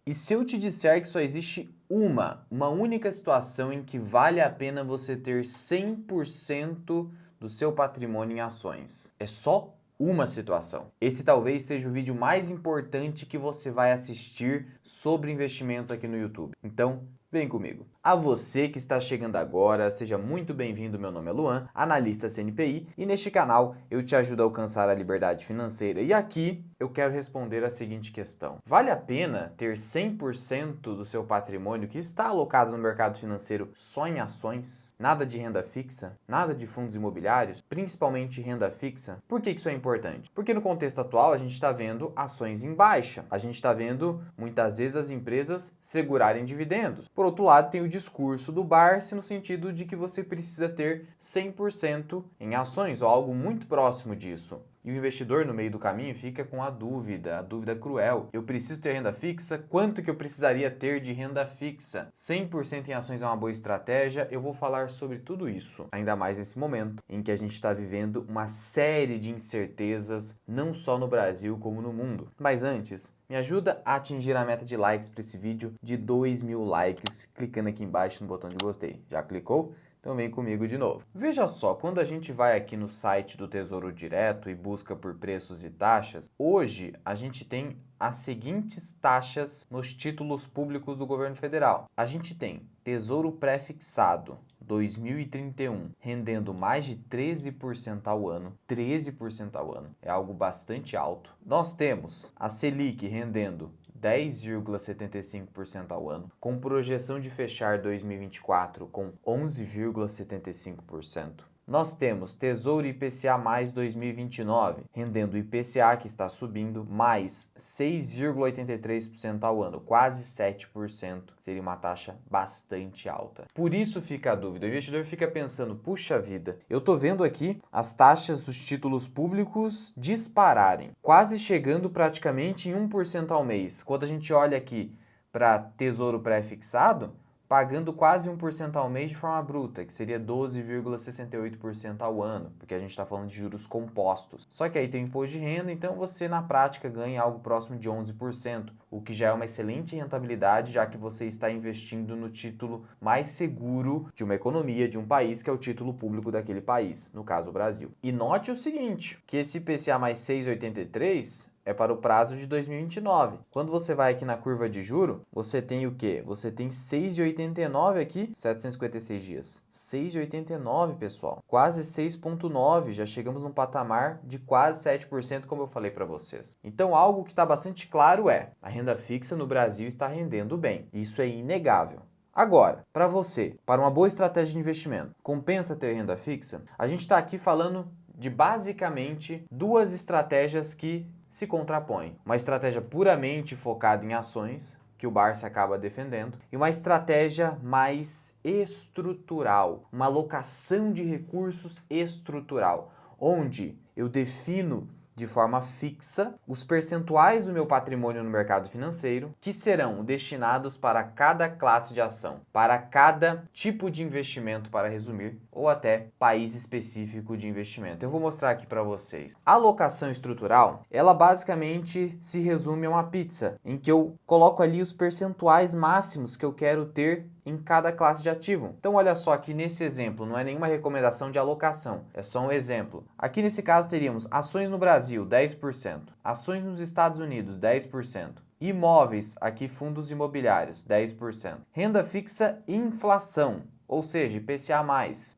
E se eu te disser que só existe uma única situação em que vale a pena você ter 100% do seu patrimônio em ações? É só uma situação. Esse talvez seja o vídeo mais importante que você vai assistir sobre investimentos aqui no YouTube. Então, vem comigo. A você que está chegando agora, seja muito bem-vindo. Meu nome é Luan, analista CNPI, e neste canal eu te ajudo a alcançar a liberdade financeira. E aqui eu quero responder a seguinte questão: vale a pena ter 100% do seu patrimônio que está alocado no mercado financeiro só em ações? Nada de renda fixa? Nada de fundos imobiliários? Principalmente renda fixa? Por que isso é importante? Porque no contexto atual a gente está vendo ações em baixa. A gente está vendo muitas vezes as empresas segurarem dividendos. Por outro lado, tem o discurso do Barsi no sentido de que você precisa ter 100% em ações ou algo muito próximo disso. E o investidor no meio do caminho fica com a dúvida cruel. Eu preciso ter renda fixa? Quanto que eu precisaria ter de renda fixa? 100% em ações é uma boa estratégia? Eu vou falar sobre tudo isso, ainda mais nesse momento em que a gente está vivendo uma série de incertezas, não só no Brasil como no mundo. Mas antes, me ajuda a atingir a meta de likes para esse vídeo de 2.000 likes, clicando aqui embaixo no botão de gostei. Já clicou? Então vem comigo de novo. Veja só, quando a gente vai aqui no site do Tesouro Direto e busca por preços e taxas, hoje a gente tem as seguintes taxas nos títulos públicos do governo federal. A gente tem Tesouro Pré-fixado 2031, rendendo mais de 13% ao ano. 13% ao ano. É algo bastante alto. Nós temos a Selic rendendo 10,75% ao ano, com projeção de fechar 2024 com 11,75%. Nós temos Tesouro IPCA mais 2029, rendendo o IPCA, que está subindo, mais 6,83% ao ano, quase 7%, seria uma taxa bastante alta. Por isso fica a dúvida, o investidor fica pensando, puxa vida, eu tô vendo aqui as taxas dos títulos públicos dispararem, quase chegando praticamente em 1% ao mês. Quando a gente olha aqui para Tesouro Pré-fixado, pagando quase 1% ao mês de forma bruta, que seria 12,68% ao ano, porque a gente está falando de juros compostos. Só que aí tem o imposto de renda, então você na prática ganha algo próximo de 11%, o que já é uma excelente rentabilidade, já que você está investindo no título mais seguro de uma economia, de um país, que é o título público daquele país, no caso o Brasil. E note o seguinte, que esse IPCA mais 6,83 é para o prazo de 2029. Quando você vai aqui na curva de juro, você tem o quê? Você tem 6,89 aqui, 756 dias. 6,89, pessoal. Quase 6,9. Já chegamos num patamar de quase 7%, como eu falei para vocês. Então, algo que está bastante claro é, a renda fixa no Brasil está rendendo bem. Isso é inegável. Agora, para você, para uma boa estratégia de investimento, compensa ter renda fixa? A gente está aqui falando de basicamente duas estratégias que se contrapõem. Uma estratégia puramente focada em ações, que o Barsi acaba defendendo, e uma estratégia mais estrutural, uma alocação de recursos estrutural, onde eu defino de forma fixa os percentuais do meu patrimônio no mercado financeiro que serão destinados para cada classe de ação, para cada tipo de investimento, para resumir, ou até país específico de investimento. Eu vou mostrar aqui para vocês. A alocação estrutural, ela basicamente se resume a uma pizza, em que eu coloco ali os percentuais máximos que eu quero ter em cada classe de ativo. Então olha só aqui nesse exemplo, não é nenhuma recomendação de alocação, é só um exemplo. Aqui nesse caso teríamos ações no Brasil, 10%, ações nos Estados Unidos, 10%, imóveis, aqui fundos imobiliários, 10%, renda fixa e inflação, ou seja, IPCA+,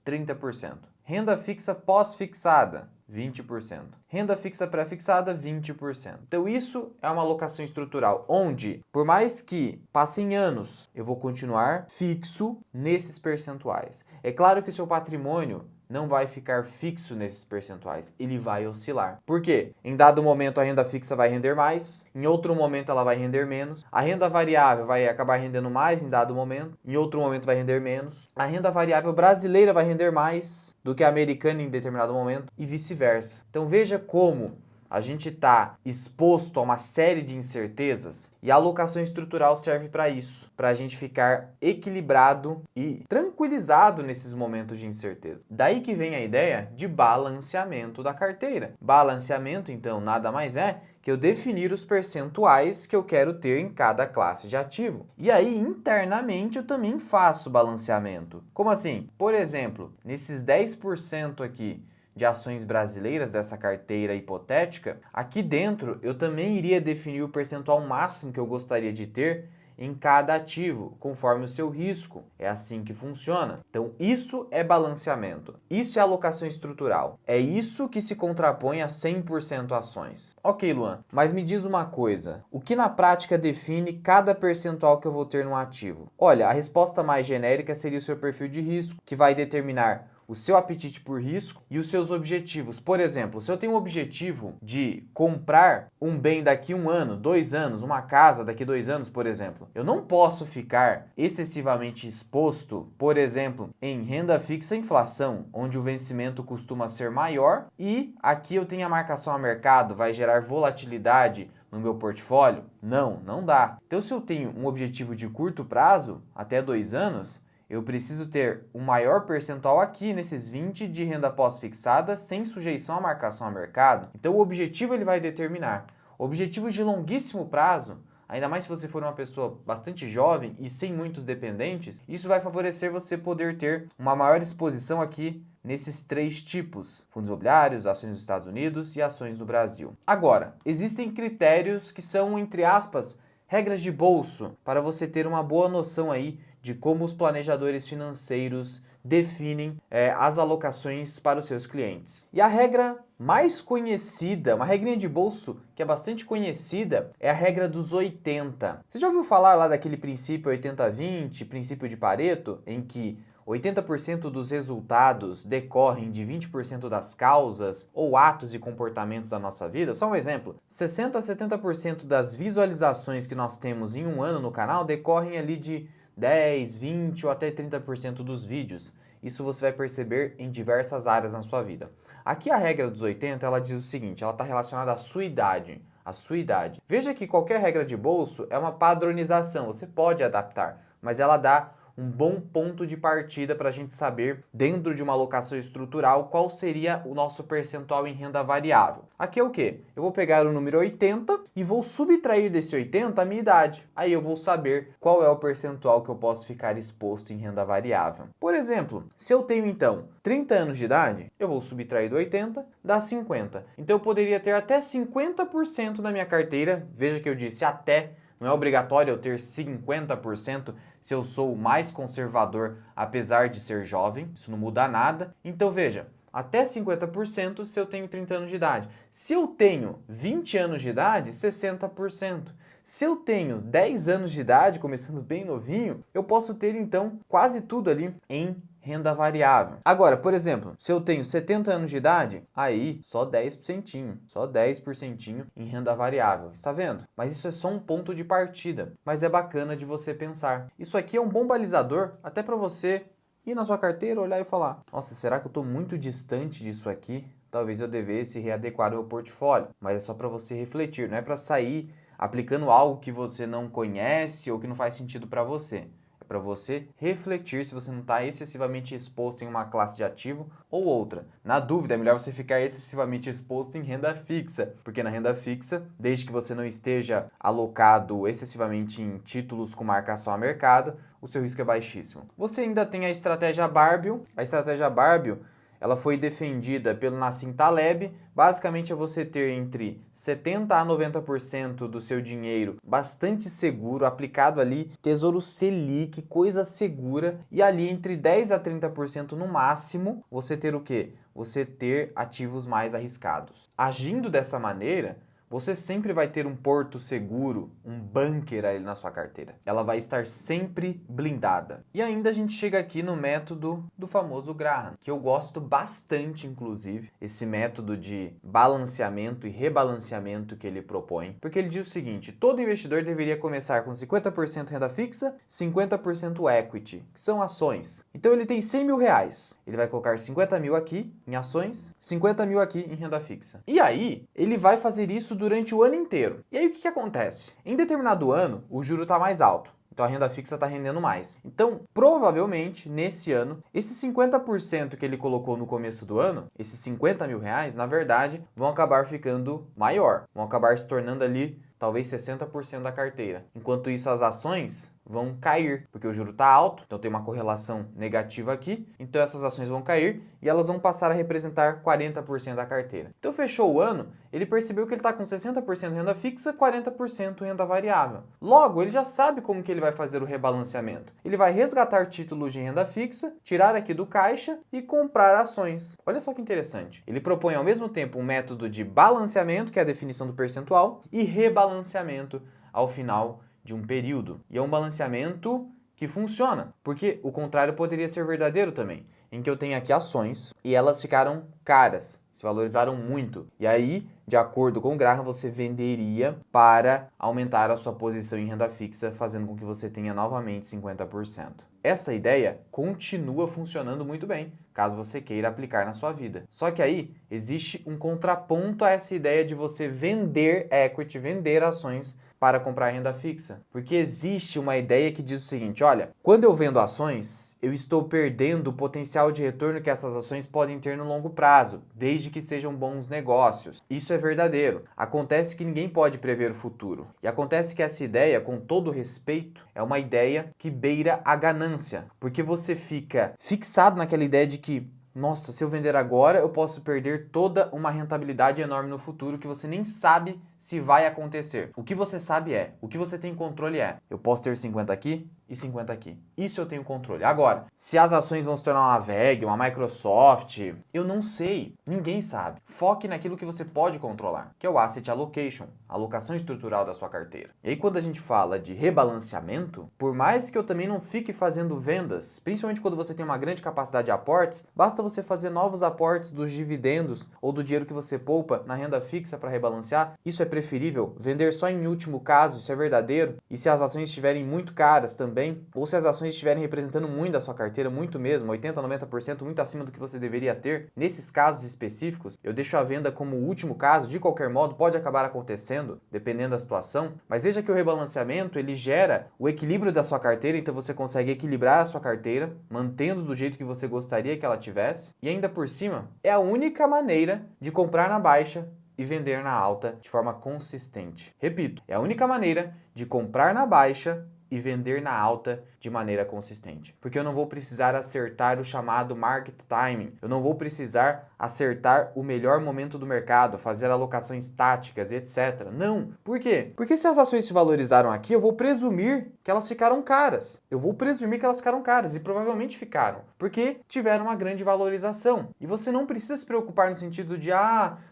30%, renda fixa pós-fixada, 20%. Renda fixa pré-fixada, 20%. Então isso é uma alocação estrutural, onde, por mais que passem anos, eu vou continuar fixo nesses percentuais. É claro que o seu patrimônio não vai ficar fixo nesses percentuais, ele vai oscilar. Por quê? Em dado momento a renda fixa vai render mais, em outro momento ela vai render menos, a renda variável vai acabar rendendo mais em dado momento, em outro momento vai render menos, a renda variável brasileira vai render mais do que a americana em determinado momento e vice-versa. Então veja como a gente está exposto a uma série de incertezas e a alocação estrutural serve para isso, para a gente ficar equilibrado e tranquilizado nesses momentos de incerteza. Daí que vem a ideia de balanceamento da carteira. Balanceamento, então, nada mais é que eu definir os percentuais que eu quero ter em cada classe de ativo. E aí, internamente, eu também faço balanceamento. Como assim? Por exemplo, nesses 10% aqui de ações brasileiras dessa carteira hipotética, aqui dentro eu também iria definir o percentual máximo que eu gostaria de ter em cada ativo, conforme o seu risco. É assim que funciona. Então, isso é balanceamento. Isso é alocação estrutural. É isso que se contrapõe a 100% ações. Ok, Luan, mas me diz uma coisa. O que na prática define cada percentual que eu vou ter no ativo? Olha, a resposta mais genérica seria o seu perfil de risco, que vai determinar o seu apetite por risco e os seus objetivos. Por exemplo, se eu tenho o objetivo de comprar um bem daqui 1 ano, 2 anos, uma casa daqui 2 anos, por exemplo, eu não posso ficar excessivamente exposto, por exemplo, em renda fixa e inflação, onde o vencimento costuma ser maior e aqui eu tenho a marcação a mercado, vai gerar volatilidade no meu portfólio? Não dá. Então, se eu tenho um objetivo de curto prazo, até 2 anos, eu preciso ter um maior percentual aqui nesses 20 de renda pós-fixada sem sujeição à marcação a mercado. Então o objetivo ele vai determinar. Objetivos de longuíssimo prazo, ainda mais se você for uma pessoa bastante jovem e sem muitos dependentes, isso vai favorecer você poder ter uma maior exposição aqui nesses 3 tipos: fundos imobiliários, ações dos Estados Unidos e ações do Brasil. Agora, existem critérios que são, entre aspas, regras de bolso, para você ter uma boa noção aí de como os planejadores financeiros definem as alocações para os seus clientes. E a regra mais conhecida, uma regrinha de bolso que é bastante conhecida, é a regra dos 80. Você já ouviu falar lá daquele princípio 80-20, princípio de Pareto, em que 80% dos resultados decorrem de 20% das causas ou atos e comportamentos da nossa vida? Só um exemplo, 60 a 70% das visualizações que nós temos em um ano no canal decorrem ali de 10, 20 ou até 30% dos vídeos. Isso você vai perceber em diversas áreas na sua vida. Aqui a regra dos 80, ela diz o seguinte, ela está relacionada à sua idade. A sua idade. Veja que qualquer regra de bolso é uma padronização, você pode adaptar, mas ela dá um bom ponto de partida para a gente saber, dentro de uma alocação estrutural, qual seria o nosso percentual em renda variável. Aqui é o quê? Eu vou pegar o número 80 e vou subtrair desse 80 a minha idade. Aí eu vou saber qual é o percentual que eu posso ficar exposto em renda variável. Por exemplo, se eu tenho então 30 anos de idade, eu vou subtrair do 80, dá 50. Então eu poderia ter até 50% da minha carteira, veja que eu disse até, não é obrigatório eu ter 50% se eu sou mais conservador, apesar de ser jovem, isso não muda nada. Então veja, até 50% se eu tenho 30 anos de idade. Se eu tenho 20 anos de idade, 60%. Se eu tenho 10 anos de idade, começando bem novinho, eu posso ter então quase tudo ali em renda variável. Agora, por exemplo, se eu tenho 70 anos de idade, aí só 10% em renda variável. Está vendo? Mas isso é só um ponto de partida. Mas é bacana de você pensar. Isso aqui é um bom balizador até para você ir na sua carteira, olhar e falar: nossa, será que eu estou muito distante disso aqui? Talvez eu devesse readequar o meu portfólio. Mas é só para você refletir, não é para sair aplicando algo que você não conhece ou que não faz sentido para você. Para você refletir se você não está excessivamente exposto em uma classe de ativo ou outra. Na dúvida, é melhor você ficar excessivamente exposto em renda fixa, porque na renda fixa, desde que você não esteja alocado excessivamente em títulos com marcação a mercado, o seu risco é baixíssimo. Você ainda tem a estratégia Barbell. A estratégia Barbell, ela foi defendida pelo Nassim Taleb. Basicamente é você ter entre 70% a 90% do seu dinheiro bastante seguro, aplicado ali, Tesouro Selic, coisa segura, e ali entre 10% a 30% no máximo, você ter o quê? Você ter ativos mais arriscados. Agindo dessa maneira, você sempre vai ter um porto seguro, um bunker ali na sua carteira. Ela vai estar sempre blindada. E ainda a gente chega aqui no método do famoso Graham, que eu gosto bastante, inclusive, esse método de balanceamento e rebalanceamento que ele propõe, porque ele diz o seguinte: todo investidor deveria começar com 50% renda fixa, 50% equity, que são ações. Então ele tem 100 mil reais, ele vai colocar 50 mil aqui em ações, 50 mil aqui em renda fixa. E aí, ele vai fazer isso durante o ano inteiro. E aí o que acontece? Em determinado ano, o juro está mais alto. Então a renda fixa está rendendo mais. Então, provavelmente, nesse ano, esses 50% que ele colocou no começo do ano, esses 50 mil reais, na verdade, vão acabar ficando maior. Vão acabar se tornando ali, talvez 60% da carteira. Enquanto isso, as ações vão cair, porque o juro está alto, então tem uma correlação negativa aqui, então essas ações vão cair e elas vão passar a representar 40% da carteira. Então fechou o ano, ele percebeu que ele está com 60% renda fixa, 40% renda variável. Logo, ele já sabe como que ele vai fazer o rebalanceamento. Ele vai resgatar títulos de renda fixa, tirar aqui do caixa e comprar ações. Olha só que interessante. Ele propõe ao mesmo tempo um método de balanceamento, que é a definição do percentual, e rebalanceamento ao final de um período. E é um balanceamento que funciona, porque o contrário poderia ser verdadeiro também, em que eu tenho aqui ações e elas ficaram caras, se valorizaram muito. E aí, de acordo com o Graham, você venderia para aumentar a sua posição em renda fixa, fazendo com que você tenha novamente 50%. Essa ideia continua funcionando muito bem, caso você queira aplicar na sua vida. Só que aí existe um contraponto a essa ideia de você vender equity, vender ações para comprar renda fixa. Porque existe uma ideia que diz o seguinte: olha, quando eu vendo ações, eu estou perdendo o potencial de retorno que essas ações podem ter no longo prazo, desde que sejam bons negócios. Isso é verdadeiro. Acontece que ninguém pode prever o futuro. E acontece que essa ideia, com todo respeito, é uma ideia que beira a ganância. Porque você fica fixado naquela ideia de que, nossa, se eu vender agora, eu posso perder toda uma rentabilidade enorme no futuro que você nem sabe se vai acontecer. O que você sabe o que você tem controle eu posso ter 50 aqui e 50 aqui. Isso eu tenho controle. Agora, se as ações vão se tornar uma VEG, uma Microsoft, eu não sei. Ninguém sabe. Foque naquilo que você pode controlar, que é o Asset Allocation, a alocação estrutural da sua carteira. E aí quando a gente fala de rebalanceamento, por mais que eu também não fique fazendo vendas, principalmente quando você tem uma grande capacidade de aportes, basta você fazer novos aportes dos dividendos ou do dinheiro que você poupa na renda fixa para rebalancear. Isso é preferível. Vender só em último caso, isso é verdadeiro. E se as ações estiverem muito caras também, ou se as ações estiverem representando muito da sua carteira, muito mesmo, 80, 90%, muito acima do que você deveria ter, nesses casos específicos, eu deixo a venda como último caso. De qualquer modo, pode acabar acontecendo, dependendo da situação, mas veja que o rebalanceamento, ele gera o equilíbrio da sua carteira, então você consegue equilibrar a sua carteira, mantendo do jeito que você gostaria que ela tivesse, e ainda por cima, é a única maneira de comprar na baixa e vender na alta de forma consistente. Repito, é a única maneira de comprar na baixa e vender na alta de maneira consistente. Porque eu não vou precisar acertar o chamado market timing, eu não vou precisar acertar o melhor momento do mercado, fazer alocações táticas, etc. Não. Por quê? Porque se as ações se valorizaram aqui, eu vou presumir que elas ficaram caras. Eu vou presumir que elas ficaram caras, e provavelmente ficaram, porque tiveram uma grande valorização. E você não precisa se preocupar no sentido de,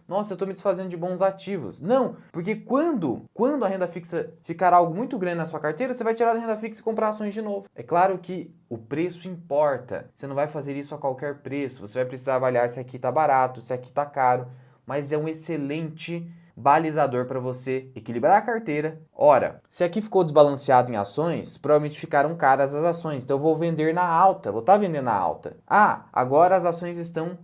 nossa, eu estou me desfazendo de bons ativos. Não, porque quando a renda fixa ficar algo muito grande na sua carteira, você vai tirar da renda fixa e comprar ações de novo. É claro que o preço importa. Você não vai fazer isso a qualquer preço. Você vai precisar avaliar se aqui está barato, se aqui está caro. Mas é um excelente balizador para você equilibrar a carteira. Ora, se aqui ficou desbalanceado em ações, provavelmente ficaram caras as ações. Então eu vou vender na alta, vou estar vendendo na alta. Agora as ações estão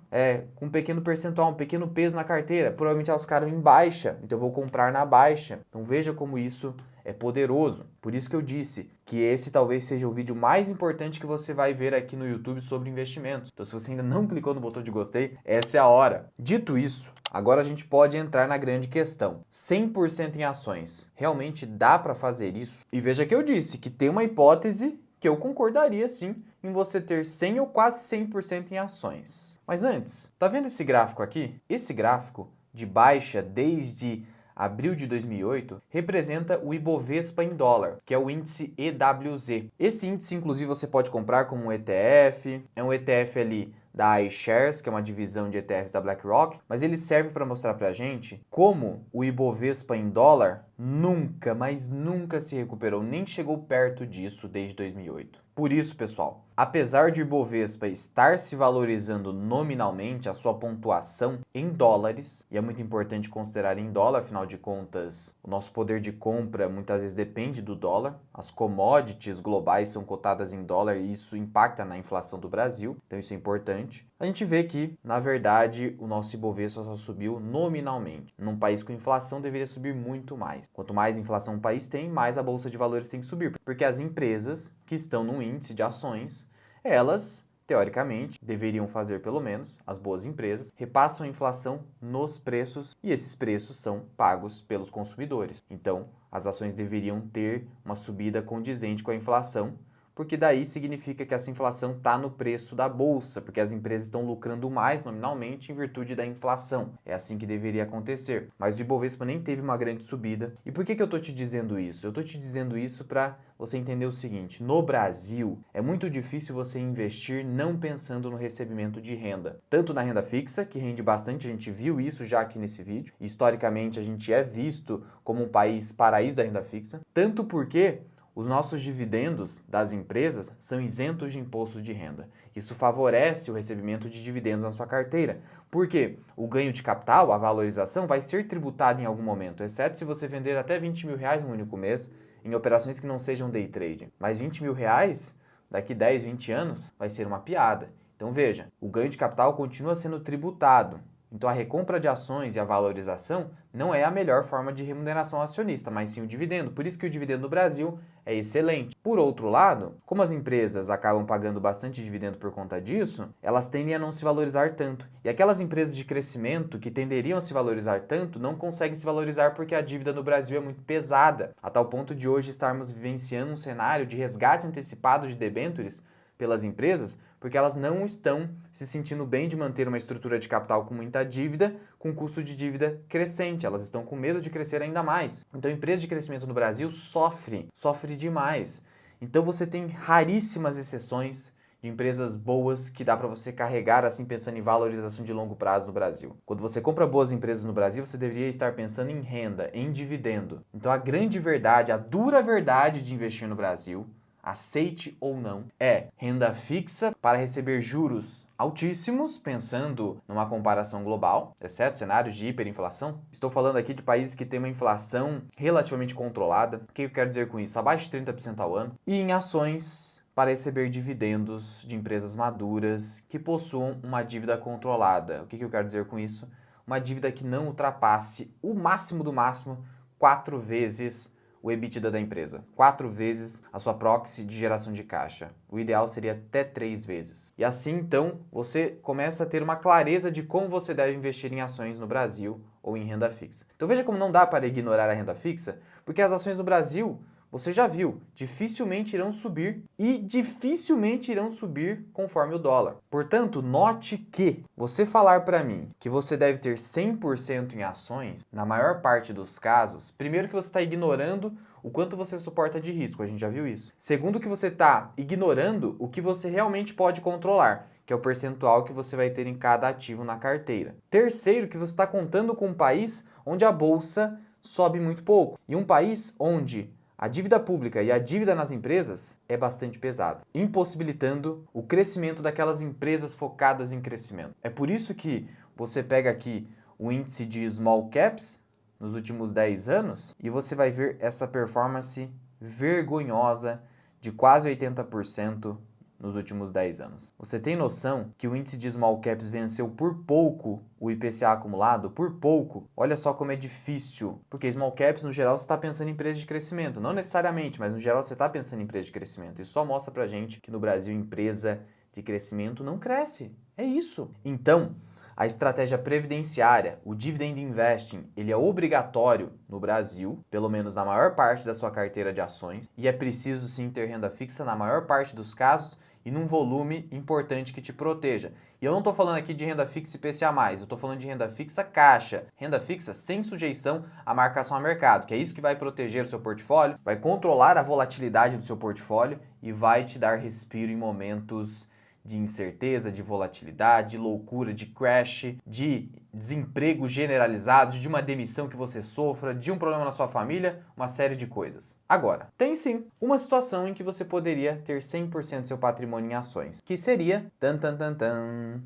com um pequeno percentual, um pequeno peso na carteira. Provavelmente elas ficaram em baixa, então eu vou comprar na baixa. Então veja como isso é poderoso. Por isso que eu disse que esse talvez seja o vídeo mais importante que você vai ver aqui no YouTube sobre investimentos. Então se você ainda não clicou no botão de gostei, essa é a hora. Dito isso, agora a gente pode entrar na grande questão. 100% em ações. Realmente dá para fazer isso? E veja que eu disse que tem uma hipótese que eu concordaria sim em você ter 100 ou quase 100% em ações. Mas antes, tá vendo esse gráfico aqui? Esse gráfico de baixa desde abril de 2008, representa o Ibovespa em dólar, que é o índice EWZ. Esse índice, inclusive, você pode comprar como um ETF, é um ETF ali da iShares, que é uma divisão de ETFs da BlackRock, mas ele serve para mostrar para a gente como o Ibovespa em dólar nunca, mas nunca se recuperou, nem chegou perto disso desde 2008. Por isso, pessoal, apesar de o Ibovespa estar se valorizando nominalmente, a sua pontuação em dólares, e é muito importante considerar em dólar, afinal de contas, o nosso poder de compra muitas vezes depende do dólar, as commodities globais são cotadas em dólar e isso impacta na inflação do Brasil, então isso é importante. A gente vê que, na verdade, o nosso Ibovespa só subiu nominalmente. Num país com inflação, deveria subir muito mais. Quanto mais inflação o país tem, mais a Bolsa de Valores tem que subir. Porque as empresas que estão no índice de ações, elas, teoricamente, deveriam fazer pelo menos, as boas empresas, repassam a inflação nos preços e esses preços são pagos pelos consumidores. Então, as ações deveriam ter uma subida condizente com a inflação, porque daí significa que essa inflação está no preço da bolsa, porque as empresas estão lucrando mais nominalmente em virtude da inflação. É assim que deveria acontecer. Mas o Ibovespa nem teve uma grande subida. E por que eu estou te dizendo isso? Eu estou te dizendo isso para você entender o seguinte: no Brasil é muito difícil você investir não pensando no recebimento de renda. Tanto na renda fixa, que rende bastante, a gente viu isso já aqui nesse vídeo. Historicamente a gente é visto como um país paraíso da renda fixa, tanto porque os nossos dividendos das empresas são isentos de imposto de renda. Isso favorece o recebimento de dividendos na sua carteira. Porque o ganho de capital, a valorização, vai ser tributado em algum momento, exceto se você vender até 20 mil reais no único mês em operações que não sejam day trading. Mas 20 mil reais, daqui 10, 20 anos, vai ser uma piada. Então veja, o ganho de capital continua sendo tributado. Então a recompra de ações e a valorização não é a melhor forma de remuneração acionista, mas sim o dividendo. Por isso que o dividendo no Brasil é excelente. Por outro lado, como as empresas acabam pagando bastante dividendo por conta disso, elas tendem a não se valorizar tanto. E aquelas empresas de crescimento que tenderiam a se valorizar tanto não conseguem se valorizar porque a dívida no Brasil é muito pesada, a tal ponto de hoje estarmos vivenciando um cenário de resgate antecipado de debêntures pelas empresas, porque elas não estão se sentindo bem de manter uma estrutura de capital com muita dívida, com custo de dívida crescente. Elas estão com medo de crescer ainda mais. Então, a empresa de crescimento no Brasil sofre demais. Então, você tem raríssimas exceções de empresas boas que dá para você carregar assim pensando em valorização de longo prazo no Brasil. Quando você compra boas empresas no Brasil, você deveria estar pensando em renda, em dividendo. Então, a grande verdade, a dura verdade de investir no Brasil, aceite ou não, é renda fixa para receber juros altíssimos, pensando numa comparação global, exceto cenários de hiperinflação. Estou falando aqui de países que têm uma inflação relativamente controlada. O que eu quero dizer com isso? Abaixo de 30% ao ano. E em ações para receber dividendos de empresas maduras que possuam uma dívida controlada. O que eu quero dizer com isso? Uma dívida que não ultrapasse o máximo do máximo 4 vezes o EBITDA da empresa, 4 vezes a sua proxy de geração de caixa. O ideal seria até 3 vezes. E assim, então, você começa a ter uma clareza de como você deve investir em ações no Brasil ou em renda fixa. Então veja como não dá para ignorar a renda fixa, porque as ações no Brasil, você já viu, dificilmente irão subir e dificilmente irão subir conforme o dólar. Portanto, note que você falar para mim que você deve ter 100% em ações, na maior parte dos casos, primeiro que você está ignorando o quanto você suporta de risco, a gente já viu isso. Segundo que você está ignorando o que você realmente pode controlar, que é o percentual que você vai ter em cada ativo na carteira. Terceiro, que você está contando com um país onde a bolsa sobe muito pouco e um país onde a dívida pública e a dívida nas empresas é bastante pesada, impossibilitando o crescimento daquelas empresas focadas em crescimento. É por isso que você pega aqui o índice de small caps nos últimos 10 anos e você vai ver essa performance vergonhosa de quase 80% nos últimos 10 anos. Você tem noção que o índice de small caps venceu por pouco o IPCA acumulado? Por pouco. Olha só como é difícil, porque small caps no geral você está pensando em empresas de crescimento, não necessariamente, mas no geral você está pensando em empresas de crescimento. Isso só mostra pra gente que no Brasil empresa de crescimento não cresce. É isso. Então, a estratégia previdenciária, o dividend investing, ele é obrigatório no Brasil, pelo menos na maior parte da sua carteira de ações, e é preciso sim ter renda fixa na maior parte dos casos e num volume importante que te proteja. E eu não estou falando aqui de renda fixa IPCA+, eu estou falando de renda fixa caixa, renda fixa sem sujeição à marcação a mercado, que é isso que vai proteger o seu portfólio, vai controlar a volatilidade do seu portfólio e vai te dar respiro em momentos de incerteza, de volatilidade, de loucura, de crash, de desemprego generalizado, de uma demissão que você sofra, de um problema na sua família, uma série de coisas. Agora, tem sim uma situação em que você poderia ter 100% do seu patrimônio em ações, que seria,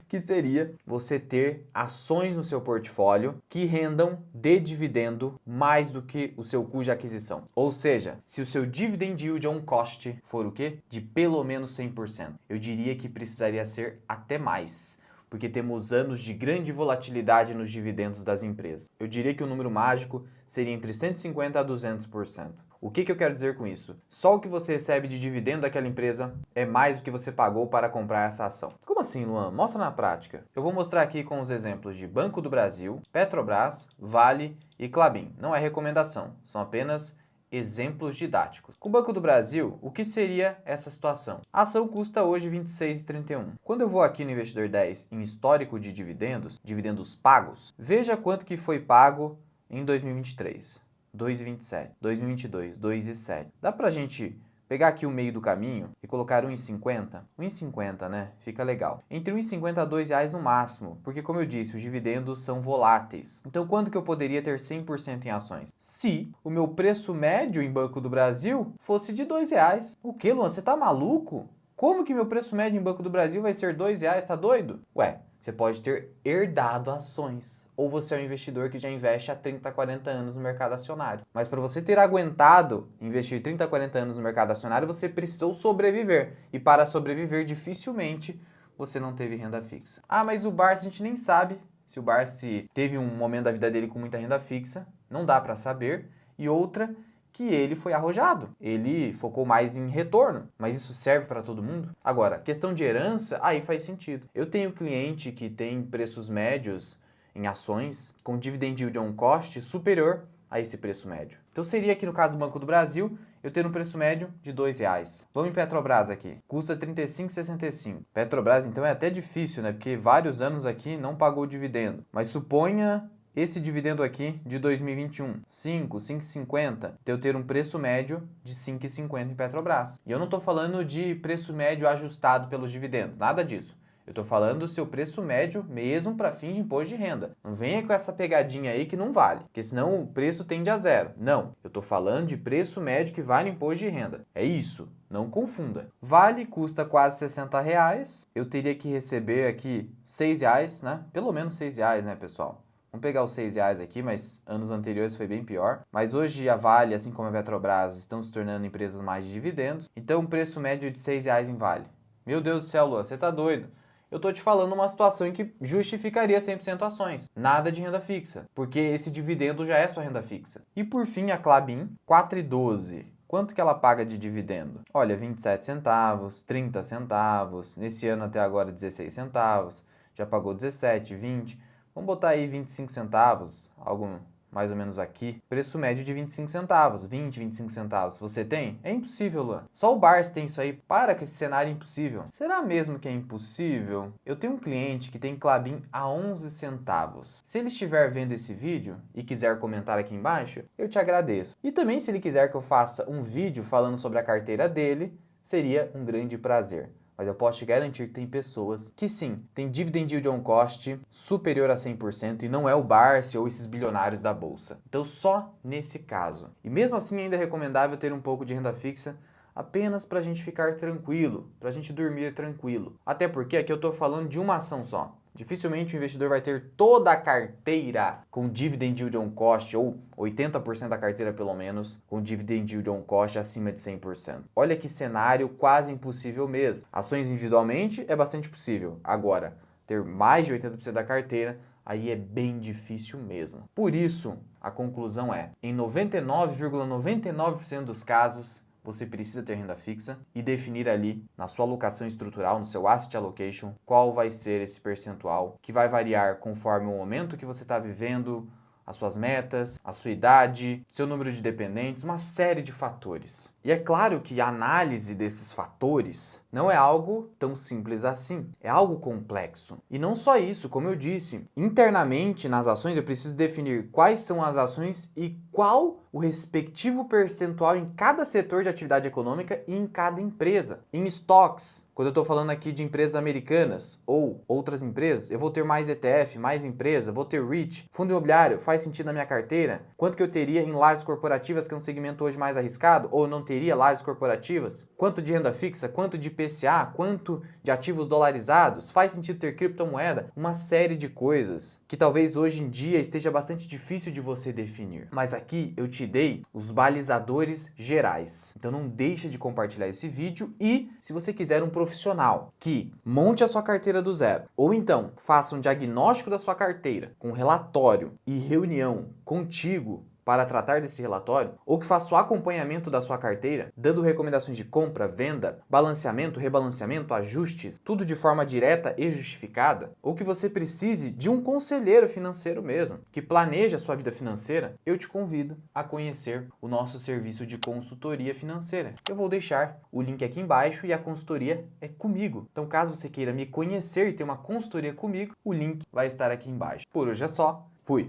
que seria você ter ações no seu portfólio que rendam de dividendo mais do que o seu custo de aquisição. Ou seja, se o seu dividend yield on cost for o quê? De pelo menos 100%. Eu diria que precisaria ser até mais, porque temos anos de grande volatilidade nos dividendos das empresas. Eu diria que o número mágico seria entre 150% a 200%. O que eu quero dizer com isso? Só o que você recebe de dividendo daquela empresa é mais do que você pagou para comprar essa ação. Como assim, Luan? Mostra na prática. Eu vou mostrar aqui com os exemplos de Banco do Brasil, Petrobras, Vale e Klabin. Não é recomendação, são apenas exemplos didáticos. Com o Banco do Brasil, o que seria essa situação? A ação custa hoje R$ 26,31. Quando eu vou aqui no Investidor 10 em histórico de dividendos, dividendos pagos, veja quanto que foi pago em 2023. 2,27. 2022, 2,7. Dá pra gente pegar aqui o meio do caminho e colocar 1,50? 1,50, né? Fica legal. Entre 1,50 a R$2 no máximo, porque como eu disse, os dividendos são voláteis. Então quanto que eu poderia ter 100% em ações? Se o meu preço médio em Banco do Brasil fosse de R$2. O que, Luan? Você tá maluco? Como que meu preço médio em Banco do Brasil vai ser R$2? Tá doido? Ué, você pode ter herdado ações. Ou você é um investidor que já investe há 30, 40 anos no mercado acionário. Mas para você ter aguentado investir 30, 40 anos no mercado acionário, você precisou sobreviver. E para sobreviver, dificilmente você não teve renda fixa. Ah, mas o Barsi a gente nem sabe se o Barsi teve um momento da vida dele com muita renda fixa. Não dá para saber. E outra, que ele foi arrojado. Ele focou mais em retorno, mas isso serve para todo mundo? Agora, questão de herança, aí faz sentido. Eu tenho cliente que tem preços médios em ações com dividend yield on cost superior a esse preço médio. Então seria aqui no caso do Banco do Brasil, eu ter um preço médio de R$2. Vamos em Petrobras aqui, custa R$ 35,65. Petrobras então é até difícil, né? Porque vários anos aqui não pagou dividendo. Mas suponha esse dividendo aqui de 2021, 5,50, então eu ter um preço médio de 5,50 em Petrobras. E eu não estou falando de preço médio ajustado pelos dividendos, nada disso. Eu estou falando do seu preço médio mesmo para fins de imposto de renda. Não venha com essa pegadinha aí que não vale, porque senão o preço tende a zero. Não, eu estou falando de preço médio que vale imposto de renda. É isso, não confunda. Vale custa quase R$60, eu teria que receber aqui R$6, né? Pelo menos R$6, né, pessoal? Vamos pegar os R$6 aqui, mas anos anteriores foi bem pior. Mas hoje a Vale, assim como a Petrobras, estão se tornando empresas mais de dividendos. Então, um preço médio de R$6 em Vale. Meu Deus do céu, Luan, você tá doido. Eu tô te falando uma situação em que justificaria 100% ações. Nada de renda fixa, porque esse dividendo já é sua renda fixa. E por fim, a Klabin, 4,12. Quanto que ela paga de dividendo? Olha, 27 centavos, 30 centavos, nesse ano até agora 16 centavos, já pagou 17, 20... Vamos botar aí 25 centavos, algo mais ou menos aqui. Preço médio de 25 centavos, 20, 25 centavos. Você tem? É impossível, Luan. Só o Barsi tem isso aí. Para que esse cenário é impossível. Será mesmo que é impossível? Eu tenho um cliente que tem Klabin a 11 centavos. Se ele estiver vendo esse vídeo e quiser comentar aqui embaixo, eu te agradeço. E também se ele quiser que eu faça um vídeo falando sobre a carteira dele, seria um grande prazer. Mas eu posso te garantir que tem pessoas que sim, tem dividend yield on cost superior a 100% e não é o Barsi ou esses bilionários da bolsa. Então só nesse caso. E mesmo assim ainda é recomendável ter um pouco de renda fixa apenas para a gente ficar tranquilo, para a gente dormir tranquilo. Até porque aqui eu estou falando de uma ação só. Dificilmente o investidor vai ter toda a carteira com dividend yield on cost, ou 80% da carteira pelo menos, com dividend yield on cost acima de 100%. Olha que cenário quase impossível mesmo. Ações individualmente é bastante possível. Agora, ter mais de 80% da carteira, aí é bem difícil mesmo. Por isso, a conclusão é, em 99,99% dos casos, você precisa ter renda fixa e definir ali na sua alocação estrutural, no seu asset allocation, qual vai ser esse percentual, que vai variar conforme o momento que você está vivendo, as suas metas, a sua idade, seu número de dependentes, uma série de fatores. E é claro que a análise desses fatores não é algo tão simples assim, é algo complexo. E não só isso, como eu disse, internamente nas ações eu preciso definir quais são as ações e qual o respectivo percentual em cada setor de atividade econômica e em cada empresa. Em estoques, quando eu estou falando aqui de empresas americanas ou outras empresas, eu vou ter mais ETF, mais empresa, vou ter REIT, fundo imobiliário, faz sentido na minha carteira? Quanto que eu teria em lajes corporativas, que é um segmento hoje mais arriscado, ou não teria lajes corporativas? Quanto de renda fixa, quanto de IPCA, quanto de ativos dolarizados? Faz sentido ter criptomoeda? Uma série de coisas que talvez hoje em dia esteja bastante difícil de você definir. Mas aqui eu te dei os balizadores gerais. Então não deixa de compartilhar esse vídeo e, se você quiser um profissional que monte a sua carteira do zero, ou então faça um diagnóstico da sua carteira com relatório e reunião contigo para tratar desse relatório, ou que faça o acompanhamento da sua carteira, dando recomendações de compra, venda, balanceamento, rebalanceamento, ajustes, tudo de forma direta e justificada, ou que você precise de um conselheiro financeiro mesmo, que planeje a sua vida financeira, eu te convido a conhecer o nosso serviço de consultoria financeira. Eu vou deixar o link aqui embaixo e a consultoria é comigo. Então, caso você queira me conhecer e ter uma consultoria comigo, o link vai estar aqui embaixo. Por hoje é só. Fui!